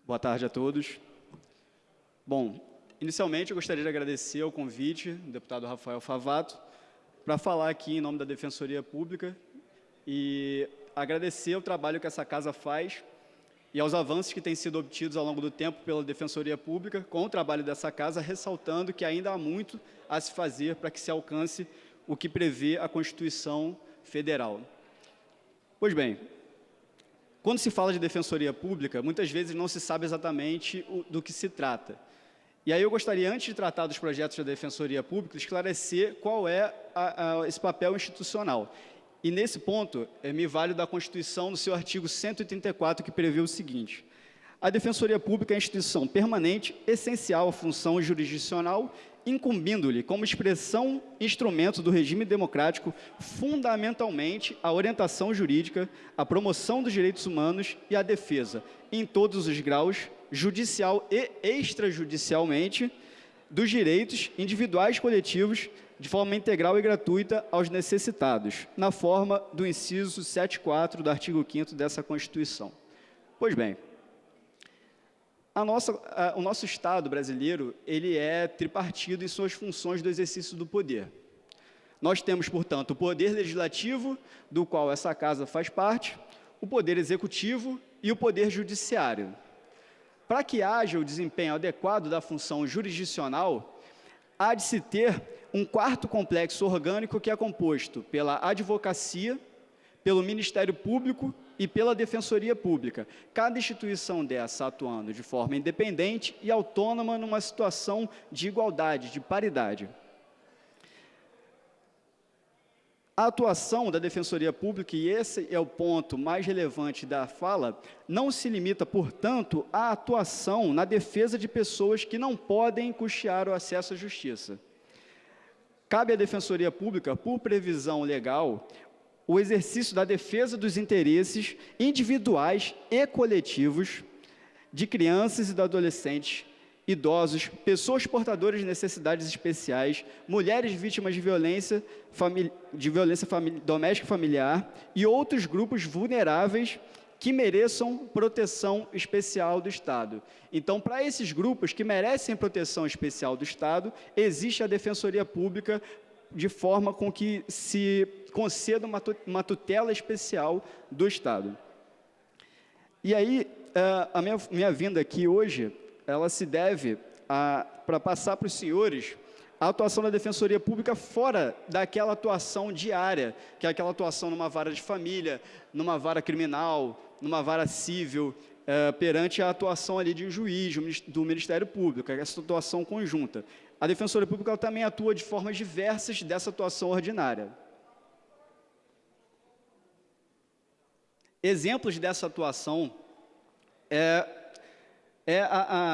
Boa tarde a todos. Bom, inicialmente eu gostaria de agradecer o convite do deputado Rafael Favato para falar aqui em nome da Defensoria Pública e agradecer o trabalho que essa casa faz e aos avanços que têm sido obtidos ao longo do tempo pela Defensoria Pública com o trabalho dessa casa, ressaltando que ainda há muito a se fazer para que se alcance o que prevê a Constituição Federal. Pois bem, quando se fala de Defensoria Pública, muitas vezes não se sabe exatamente do que se trata. E aí eu gostaria, antes de tratar dos projetos da Defensoria Pública, esclarecer qual é esse papel institucional. E nesse ponto, me vale da Constituição, no seu artigo 134, que prevê o seguinte: a Defensoria Pública é a instituição permanente, essencial à função jurisdicional, incumbindo-lhe como expressão instrumento do regime democrático, fundamentalmente a orientação jurídica, a promoção dos direitos humanos e a defesa, em todos os graus, judicial e extrajudicialmente, dos direitos individuais e coletivos, de forma integral e gratuita aos necessitados, na forma do inciso 7.4 do artigo 5º dessa Constituição. Pois bem, o nosso Estado brasileiro, ele é tripartido em suas funções do exercício do poder. Nós temos, portanto, o poder legislativo, do qual essa casa faz parte, o poder executivo e o poder judiciário. Para que haja o desempenho adequado da função jurisdicional, há de se ter um quarto complexo orgânico que é composto pela advocacia, pelo Ministério Público e pela Defensoria Pública, cada instituição dessa atuando de forma independente e autônoma numa situação de igualdade, de paridade. A atuação da Defensoria Pública, e esse é o ponto mais relevante da fala, não se limita, portanto, à atuação na defesa de pessoas que não podem custear o acesso à justiça. Cabe à Defensoria Pública, por previsão legal, o exercício da defesa dos interesses individuais e coletivos de crianças e de adolescentes, idosos, pessoas portadoras de necessidades especiais, mulheres vítimas de violência doméstica e familiar e outros grupos vulneráveis que mereçam proteção especial do Estado. Então, para esses grupos que merecem proteção especial do Estado, existe a Defensoria Pública de forma com que se conceda uma tutela especial do Estado. E aí, a minha vinda aqui hoje, ela se deve para passar para os senhores a atuação da Defensoria Pública fora daquela atuação diária, que é aquela atuação numa vara de família, numa vara criminal, numa vara civil, perante a atuação ali de um juiz, do Ministério Público, essa atuação conjunta. A Defensoria Pública ela também atua de formas diversas dessa atuação ordinária. Exemplos dessa atuação é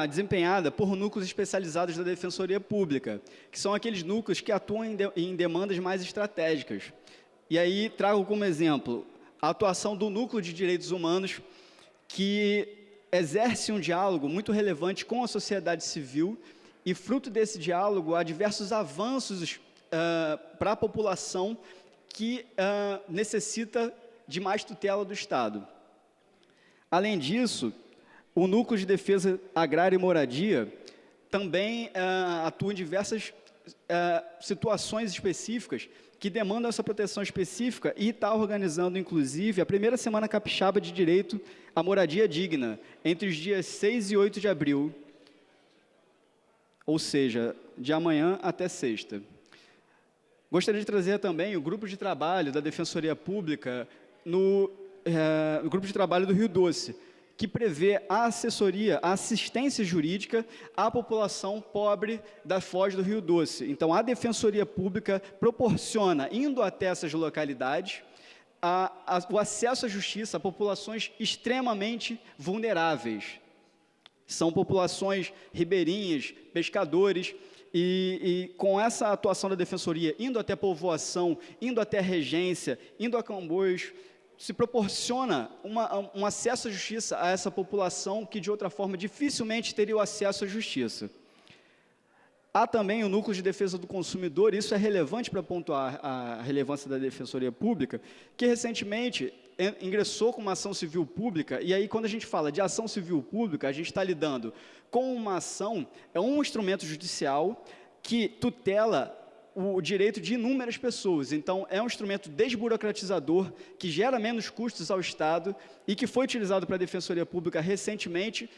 desempenhada por núcleos especializados da Defensoria Pública, que são aqueles núcleos que atuam em demandas mais estratégicas. E aí trago como exemplo a atuação do Núcleo de Direitos Humanos, que exerce um diálogo muito relevante com a sociedade civil e, fruto desse diálogo, há diversos avanços para a população que necessita de mais tutela do Estado. Além disso, o Núcleo de Defesa Agrária e Moradia também atua em diversas situações específicas que demandam essa proteção específica e está organizando, inclusive, a primeira Semana Capixaba de Direito à Moradia Digna, entre os dias 6 e 8 de abril, ou seja, de amanhã até sexta. Gostaria de trazer também o grupo de trabalho da Defensoria Pública no grupo de trabalho do Rio Doce, que prevê a assessoria, a assistência jurídica à população pobre da Foz do Rio Doce. Então, a Defensoria Pública proporciona, indo até essas localidades, o acesso à justiça a populações extremamente vulneráveis. São populações ribeirinhas, pescadores, e com essa atuação da Defensoria, indo até povoação, indo até regência, indo a Camboriú, se proporciona um acesso à justiça a essa população que, de outra forma, dificilmente teria o acesso à justiça. Há também o Núcleo de Defesa do Consumidor, isso é relevante para pontuar a relevância da Defensoria Pública, que recentemente ingressou com uma ação civil pública, e aí quando a gente fala de ação civil pública, a gente está lidando com uma ação, é um instrumento judicial que tutela o direito de inúmeras pessoas. Então, é um instrumento desburocratizador, que gera menos custos ao Estado e que foi utilizado para a Defensoria Pública recentemente,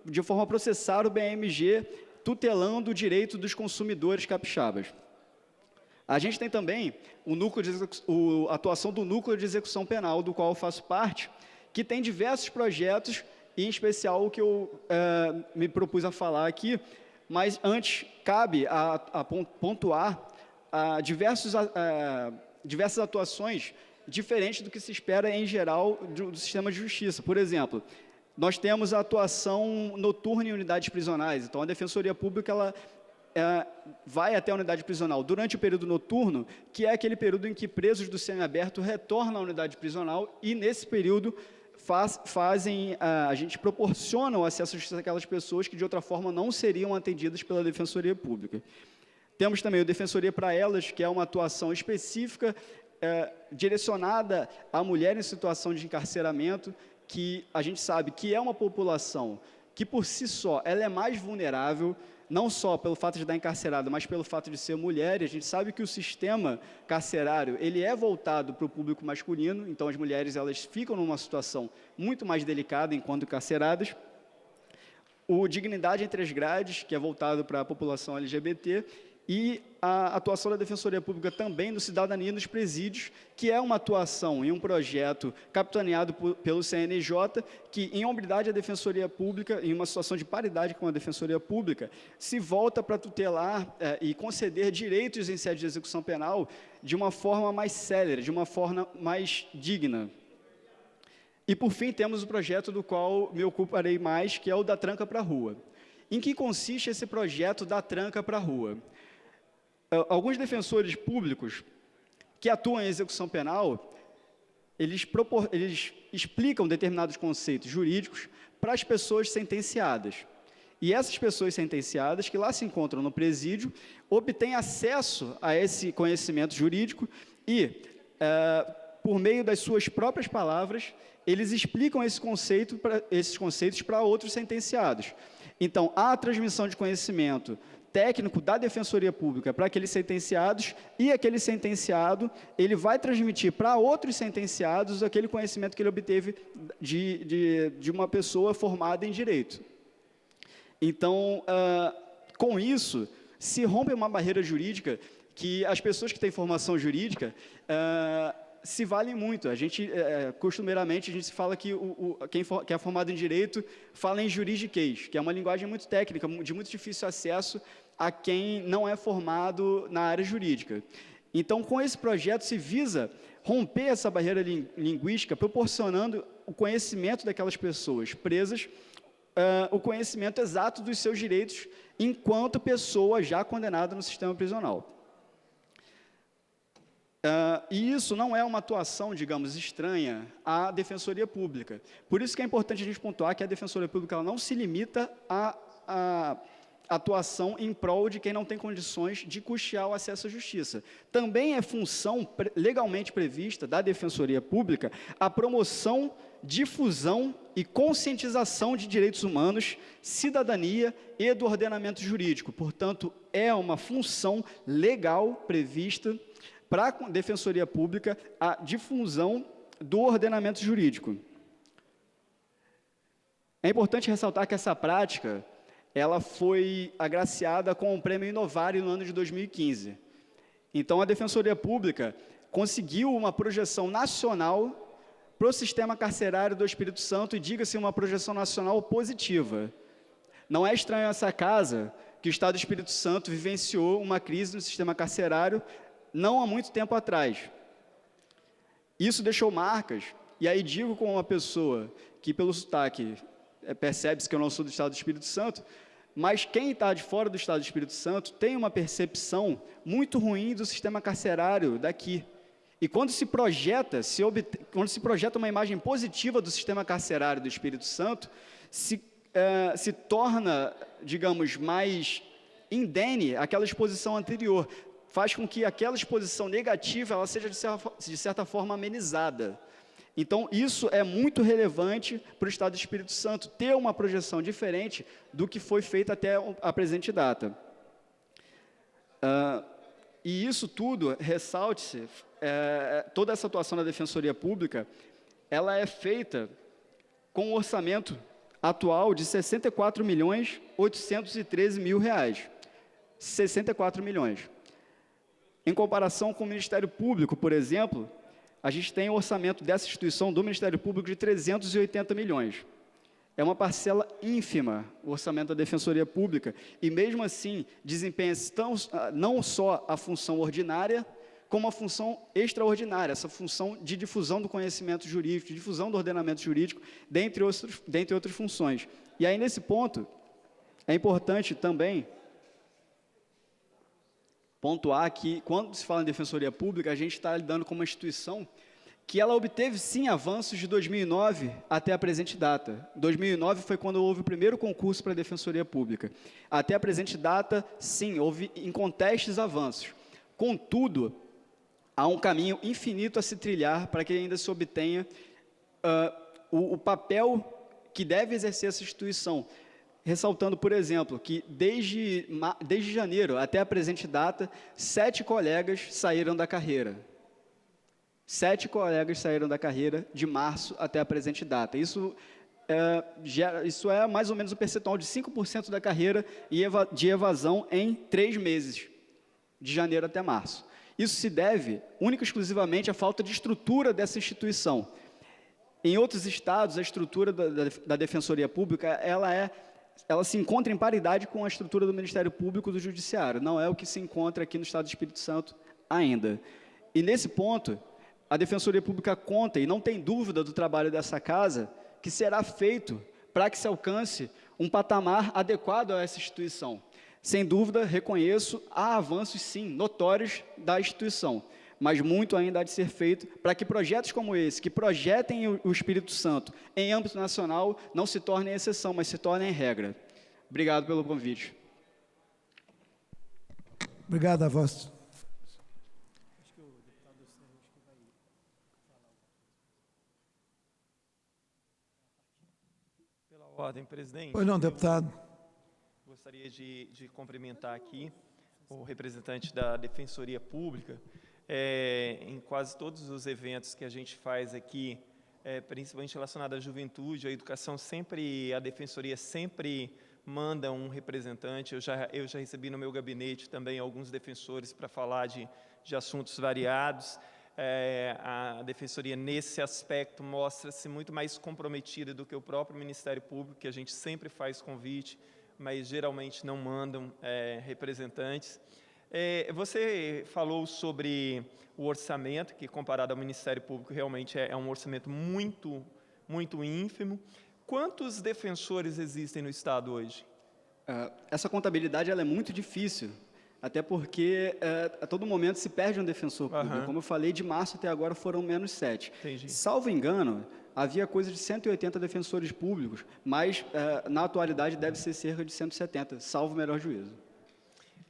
de forma a processar o BMG, tutelando o direito dos consumidores capixabas. A gente tem também a atuação do Núcleo de Execução Penal, do qual eu faço parte, que tem diversos projetos, e em especial o que eu me propus a falar aqui, mas antes cabe a pontuar diversas atuações diferentes do que se espera em geral do sistema de justiça. Por exemplo, nós temos a atuação noturna em unidades prisionais. Então, a Defensoria Pública ela vai até a unidade prisional durante o período noturno, que é aquele período em que presos do semiaberto retornam à unidade prisional, e nesse período a gente proporciona o acesso à justiça àquelas pessoas que de outra forma não seriam atendidas pela Defensoria Pública. Temos também o Defensoria para Elas, que é uma atuação específica direcionada à mulher em situação de encarceramento, que a gente sabe que é uma população que por si só ela é mais vulnerável, não só pelo fato de estar encarcerada, mas pelo fato de ser mulher. E a gente sabe que o sistema carcerário ele é voltado para o público masculino, então as mulheres elas ficam numa situação muito mais delicada enquanto encarceradas. O Dignidade entre as Grades, que é voltado para a população LGBT, e a atuação da Defensoria Pública também no Cidadania nos Presídios, que é uma atuação em um projeto capitaneado pelo CNJ, que, em hombridade à Defensoria Pública, em uma situação de paridade com a Defensoria Pública, se volta para tutelar e conceder direitos em sede de execução penal de uma forma mais célere, de uma forma mais digna. E, por fim, temos o projeto do qual me ocuparei mais, que é o da Tranca para a Rua. Em que consiste esse projeto da Tranca para a Rua? Alguns defensores públicos que atuam em execução penal, eles explicam determinados conceitos jurídicos para as pessoas sentenciadas. E essas pessoas sentenciadas, que lá se encontram no presídio, obtêm acesso a esse conhecimento jurídico e, por meio das suas próprias palavras, eles explicam esses conceitos para outros sentenciados. Então, há a transmissão de conhecimento técnico da Defensoria Pública para aqueles sentenciados, e aquele sentenciado ele vai transmitir para outros sentenciados aquele conhecimento que ele obteve de uma pessoa formada em direito. Então, com isso, se rompe uma barreira jurídica que as pessoas que têm formação jurídica se valem muito. A gente, costumeiramente, a gente fala que quem é formado em direito fala em juridiquês, que é uma linguagem muito técnica, de muito difícil acesso a quem não é formado na área jurídica. Então, com esse projeto, se visa romper essa barreira linguística, proporcionando o conhecimento daquelas pessoas presas, o conhecimento exato dos seus direitos, enquanto pessoa já condenada no sistema prisional. E isso não é uma atuação, digamos, estranha à Defensoria Pública. Por isso que é importante a gente pontuar que a Defensoria Pública ela não se limita à atuação em prol de quem não tem condições de custear o acesso à justiça. Também é função legalmente prevista da Defensoria Pública a promoção, difusão e conscientização de direitos humanos, cidadania e do ordenamento jurídico. Portanto, é uma função legal prevista para a Defensoria Pública a difusão do ordenamento jurídico. É importante ressaltar que essa prática ela foi agraciada com o Prêmio Inovare no ano de 2015. Então, a Defensoria Pública conseguiu uma projeção nacional para o sistema carcerário do Espírito Santo, e diga-se uma projeção nacional positiva. Não é estranho a essa casa que o Estado do Espírito Santo vivenciou uma crise no sistema carcerário não há muito tempo atrás. Isso deixou marcas, e aí digo como uma pessoa que, pelo sotaque, percebe-se que eu não sou do Estado do Espírito Santo, mas quem está de fora do Estado do Espírito Santo tem uma percepção muito ruim do sistema carcerário daqui. E quando se projeta uma imagem positiva do sistema carcerário do Espírito Santo, se torna, digamos, mais indene aquela exposição anterior. faz com que aquela exposição negativa ela seja, de certa forma, amenizada. Então, isso é muito relevante para o Estado do Espírito Santo, ter uma projeção diferente do que foi feito até a presente data. E isso tudo, ressalte-se, toda essa atuação da Defensoria Pública, ela é feita com um orçamento atual de R$ 64.813.000. 64 milhões. Em comparação com o Ministério Público, por exemplo, a gente tem um orçamento dessa instituição do Ministério Público de 380 milhões. É uma parcela ínfima o orçamento da Defensoria Pública, e mesmo assim desempenha não só a função ordinária, como a função extraordinária, essa função de difusão do conhecimento jurídico, de difusão do ordenamento jurídico, dentre outras funções. E aí, nesse ponto, é importante também pontuar que, quando se fala em Defensoria Pública, a gente está lidando com uma instituição que ela obteve, sim, avanços de 2009 até a presente data. 2009 foi quando houve o primeiro concurso para a Defensoria Pública. Até a presente data, sim, houve incontestes avanços. Contudo, há um caminho infinito a se trilhar para que ainda se obtenha o papel que deve exercer essa instituição. Ressaltando, por exemplo, que desde janeiro até a presente data, 7 colegas saíram da carreira. 7 colegas saíram da carreira de março até a presente data. Isso é mais ou menos um percentual de 5% da carreira de evasão em 3 meses, de janeiro até março. Isso se deve, única e exclusivamente, à falta de estrutura dessa instituição. Em outros estados, a estrutura da Defensoria Pública, ela se encontra em paridade com a estrutura do Ministério Público e do Judiciário. Não é o que se encontra aqui no Estado do Espírito Santo ainda. E, nesse ponto, a Defensoria Pública conta, e não tem dúvida do trabalho dessa casa, que será feito para que se alcance um patamar adequado a essa instituição. Sem dúvida, reconheço, há avanços, sim, notórios da instituição, mas muito ainda há de ser feito para que projetos como esse, que projetem o Espírito Santo em âmbito nacional, não se tornem exceção, mas se tornem regra. Obrigado pelo convite. Obrigado a vós. Pela ordem, presidente. Pois não, deputado. Gostaria de cumprimentar aqui o representante da Defensoria Pública. Em quase todos os eventos que a gente faz aqui, principalmente relacionado à juventude, à educação, a Defensoria sempre manda um representante. Eu já recebi no meu gabinete também alguns defensores para falar de assuntos variados. A Defensoria, nesse aspecto, mostra-se muito mais comprometida do que o próprio Ministério Público, que a gente sempre faz convite, mas geralmente não mandam representantes. Você falou sobre o orçamento, que comparado ao Ministério Público realmente é um orçamento muito, muito ínfimo. Quantos defensores existem no Estado hoje? Essa contabilidade ela é muito difícil, até porque a todo momento se perde um defensor público. Como eu falei, de março até agora foram menos 7. Entendi. Salvo engano, havia coisa de 180 defensores públicos, mas na atualidade deve ser cerca de 170, salvo o melhor juízo.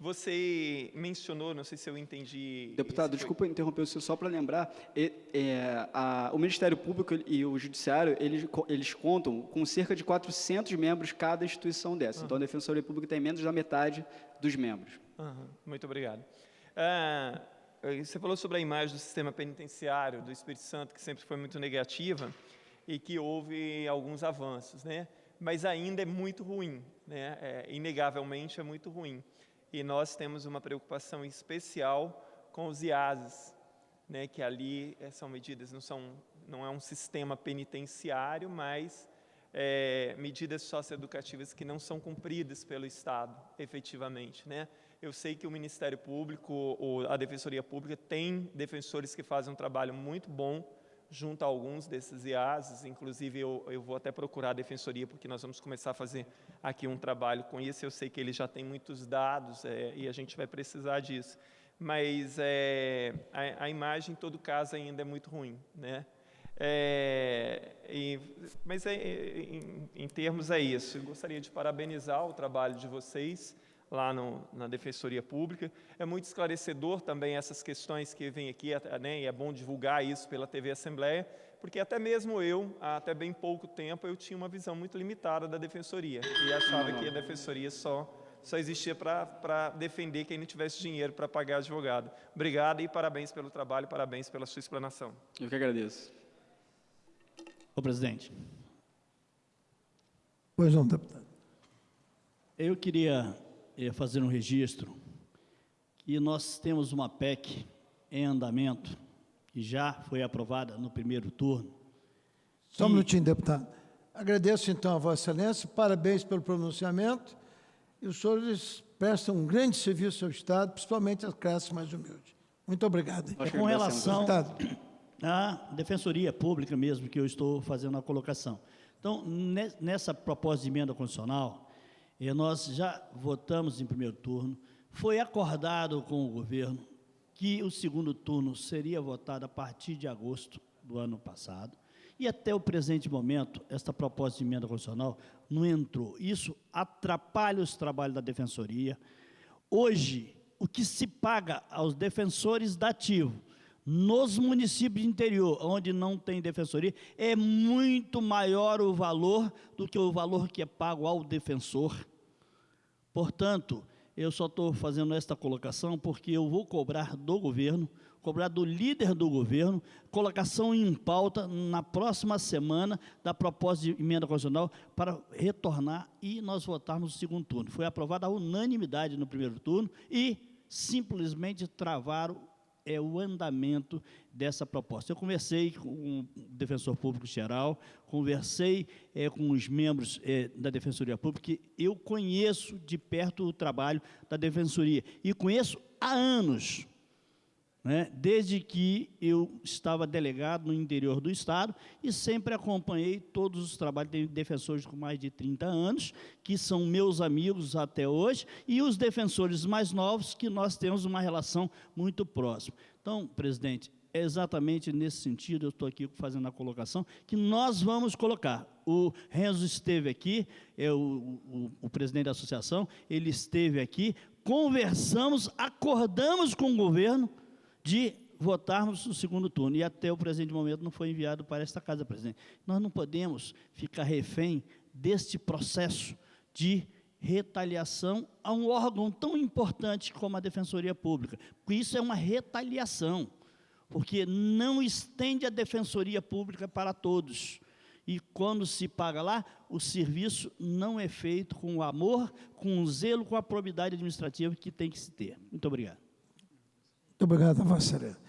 Você mencionou, não sei se eu entendi... Deputado, desculpa interromper o senhor, só para lembrar, o Ministério Público e o Judiciário, eles contam com cerca de 400 membros cada instituição dessa. Então, a Defensoria Pública tem menos da metade dos membros. Muito obrigado. Você falou sobre a imagem do sistema penitenciário do Espírito Santo, que sempre foi muito negativa e que houve alguns avanços, né? Mas ainda é muito ruim, né? Inegavelmente é muito ruim. E nós temos uma preocupação especial com os IASs, né, que ali são medidas, não é um sistema penitenciário, mas medidas socioeducativas que não são cumpridas pelo Estado, efetivamente, né? Eu sei que o Ministério Público, a Defensoria Pública, tem defensores que fazem um trabalho muito bom junto a alguns desses IASs, inclusive eu vou até procurar a Defensoria, porque nós vamos começar a fazer aqui um trabalho com isso. Eu sei que ele já tem muitos dados e a gente vai precisar disso, mas a imagem, em todo caso, ainda é muito ruim, né? Mas em termos é isso. Eu gostaria de parabenizar o trabalho de vocês, lá na Defensoria Pública. É muito esclarecedor também essas questões que vêm aqui, né, e é bom divulgar isso pela TV Assembleia, porque até mesmo eu, há até bem pouco tempo, eu tinha uma visão muito limitada da Defensoria e achava que a Defensoria só existia para defender quem não tivesse dinheiro para pagar advogado. Obrigado e parabéns pelo trabalho, parabéns pela sua explanação. Eu que agradeço. Ô, presidente, Pois não, deputado. eu queria fazer um registro que nós temos uma PEC em andamento, que já foi aprovada no primeiro turno. Só um minutinho, deputado. Agradeço, então, a Vossa Excelência, parabéns pelo pronunciamento, e os senhores prestam um grande serviço ao Estado, principalmente às classes mais humildes. Muito obrigado. Nós que Com agradecemos, relação Deputado, à Defensoria Pública mesmo, que eu estou fazendo a colocação. Então, nessa proposta de emenda constitucional, nós já votamos em primeiro turno, foi acordado com o governo que o segundo turno seria votado a partir de agosto do ano passado, e até o presente momento, esta proposta de emenda constitucional não entrou. Isso atrapalha os trabalhos da Defensoria. Hoje, o que se paga aos defensores dativo nos municípios de interior, onde não tem defensoria, é muito maior o valor do que o valor que é pago ao defensor. Portanto, eu só estou fazendo esta colocação porque eu vou cobrar do governo, cobrar do líder do governo, colocação em pauta na próxima semana da proposta de emenda constitucional para retornar e nós votarmos no segundo turno. Foi aprovada a unanimidade no primeiro turno e simplesmente travaram o andamento dessa proposta. Eu conversei com o defensor público geral, conversei com os membros da Defensoria Pública, que eu conheço de perto o trabalho da Defensoria, e conheço há anos, né, desde que eu estava delegado no interior do Estado, e sempre acompanhei todos os trabalhos de defensores com mais de 30 anos, que são meus amigos até hoje, e os defensores mais novos, que nós temos uma relação muito próxima. Então, presidente, é exatamente nesse sentido, eu estou aqui fazendo a colocação, que nós vamos colocar. O Renzo esteve aqui, o presidente da associação, ele esteve aqui, conversamos, acordamos com o governo, de votarmos no segundo turno, e até o presente momento não foi enviado para esta casa, presidente. Nós não podemos ficar refém deste processo de retaliação a um órgão tão importante como a Defensoria Pública, porque isso é uma retaliação, porque não estende a Defensoria Pública para todos, e quando se paga lá, o serviço não é feito com o amor, com o zelo, com a probidade administrativa que tem que se ter. Muito obrigado. muito obrigado a Vossa Excelência.